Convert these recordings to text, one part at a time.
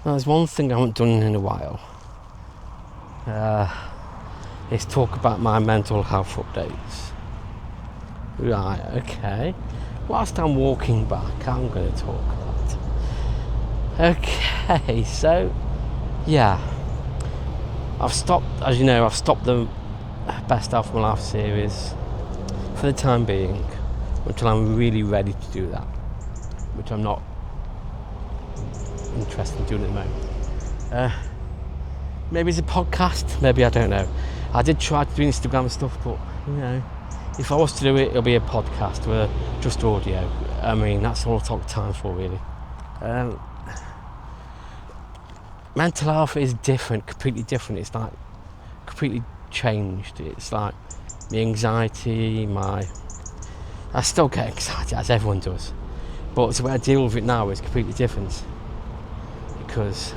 There's one thing I haven't done in a while. Is talk about my mental health updates. Right, okay. Whilst I'm walking back, I'm going to talk about it. Okay, so, yeah. I've stopped the Best Of My Life series for the time being, until I'm really ready to do that, which I'm not interested in doing at the moment. Maybe it's a podcast, maybe, I don't know. I did try to do Instagram stuff, but if I was to do it, it'll be a podcast with just audio. I mean, that's all I've got time for, really. Mental health is different, completely different. It's like completely changed. It's like the anxiety, I still get anxiety, as everyone does, but the way I deal with it now is completely different, because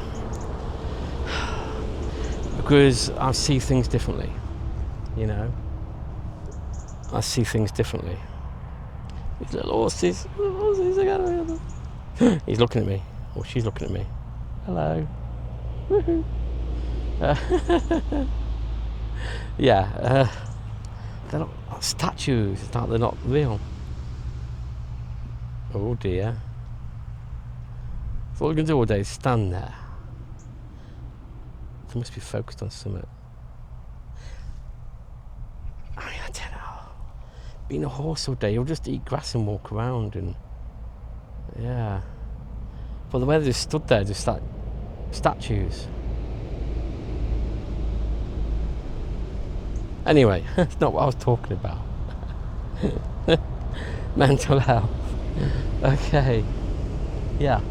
I see things differently. I see things differently. These little horses again. He's looking at me, or she's looking at me. Hello. Woohoo. Yeah. They're not statues. It's like they're not real. Oh dear. So all you can do all day is stand there. They must be focused on something. I mean, I don't know. Being a horse all day, you'll just eat grass and walk around, and yeah. But the way they just stood there, just like statues. Anyway, that's not what I was talking about. Mental health. Okay. Yeah.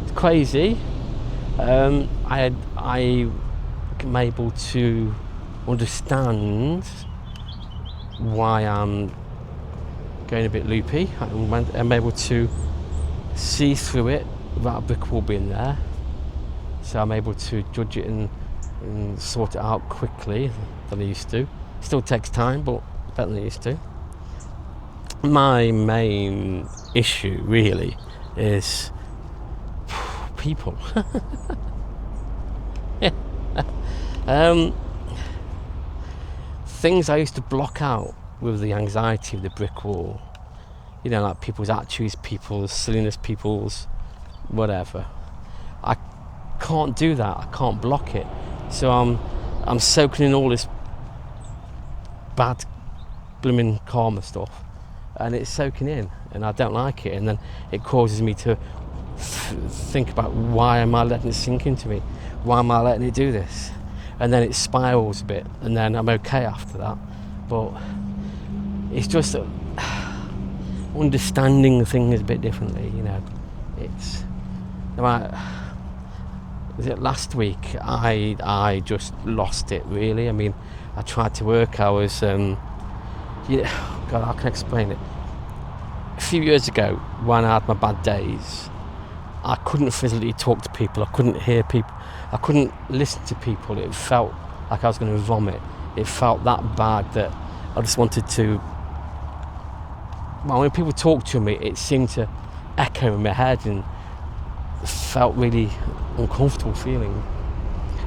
It's crazy. I'm able to understand why I'm going a bit loopy. I'm able to see through it without a brick wall being there. So I'm able to judge it and sort it out quickly than I used to. Still takes time, but better than I used to. My main issue really is people. Things I used to block out with the anxiety of the brick wall, like people's attitudes, people's silliness, people's whatever. I can't do that. I can't block it. So I'm soaking in all this bad blooming karma stuff, and it's soaking in, and I don't like it, and then it causes me to think about, why am I letting it sink into me? Why am I letting it do this? And then it spirals a bit, and then I'm okay after that. But it's just understanding things a bit differently, It's was it last week? I just lost it, really. I mean, I tried to work. I was God, how can I explain it? A few years ago, when I had my bad days, I couldn't physically talk to people. I couldn't hear people. I couldn't listen to people. It felt like I was going to vomit. It felt that bad that I just wanted to. Well, when people talked to me, it seemed to echo in my head, and felt really uncomfortable feeling.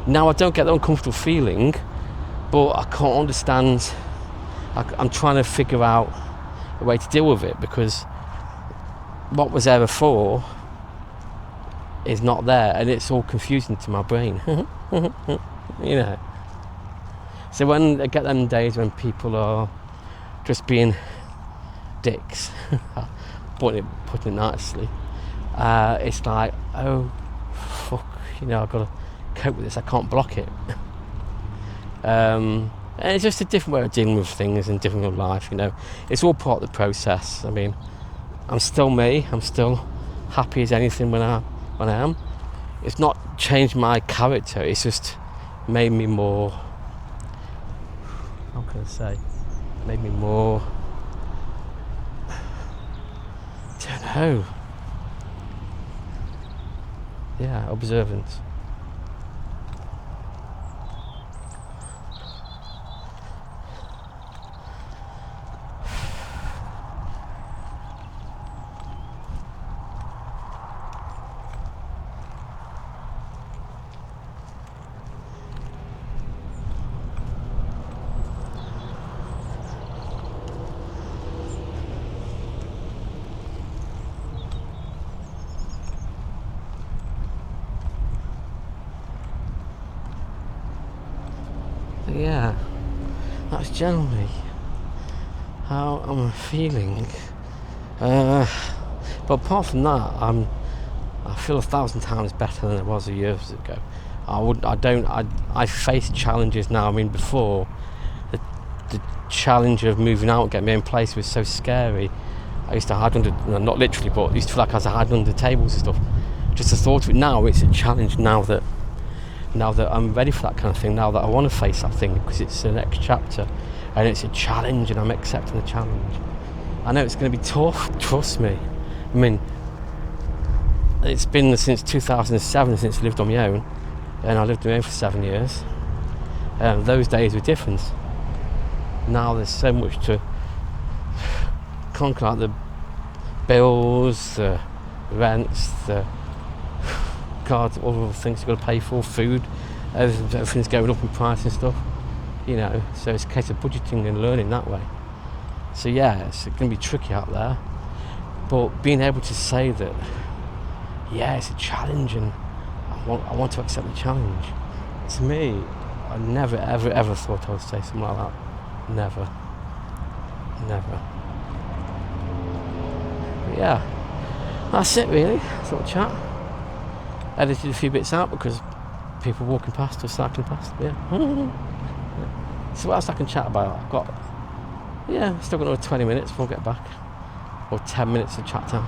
Now I don't get the uncomfortable feeling, but I can't understand. I'm trying to figure out a way to deal with it, because what was there before is not there, and it's all confusing to my brain. So when I get them days when people are just being dicks, putting it nicely, it's like, oh fuck, I've got to cope with this. I can't block it. And it's just a different way of dealing with things and different with life. It's all part of the process. I mean, I'm still me. I'm still happy as anything when I am. It's not changed my character. It's just made me more. How can I say? Made me more. I don't know. Yeah, observant. yeah, that's generally how I'm feeling. But apart from that, I feel 1,000 times better than I was a year ago. I face challenges now. I mean, before the challenge of moving out and getting my own place was so scary. I used to hide under, not literally, but I used to feel like I was hiding under tables and stuff. Just the thought of it now, it's a challenge now that I'm ready for that kind of thing, now that I want to face that thing, because it's the next chapter and it's a challenge and I'm accepting the challenge. I know it's going to be tough, trust me. I mean, it's been since 2007 since I lived on my own, and I lived on my own for 7 years. Those days were different. Now there's so much to conquer, like the bills, the rents, the all the things you've got to pay for, food, everything's going up in price and stuff, you know, so it's a case of budgeting and learning that way. So yeah, it's going to be tricky out there, but being able to say that, yeah, it's a challenge and I want to accept the challenge, to me, I never ever thought I would say something like that. Never. But yeah, that's it really. That's a little chat. Edited a few bits out because people walking past or cycling past. Yeah. So what else I can chat about? I've got, still got another 20 minutes before I get back, or 10 minutes of chat time.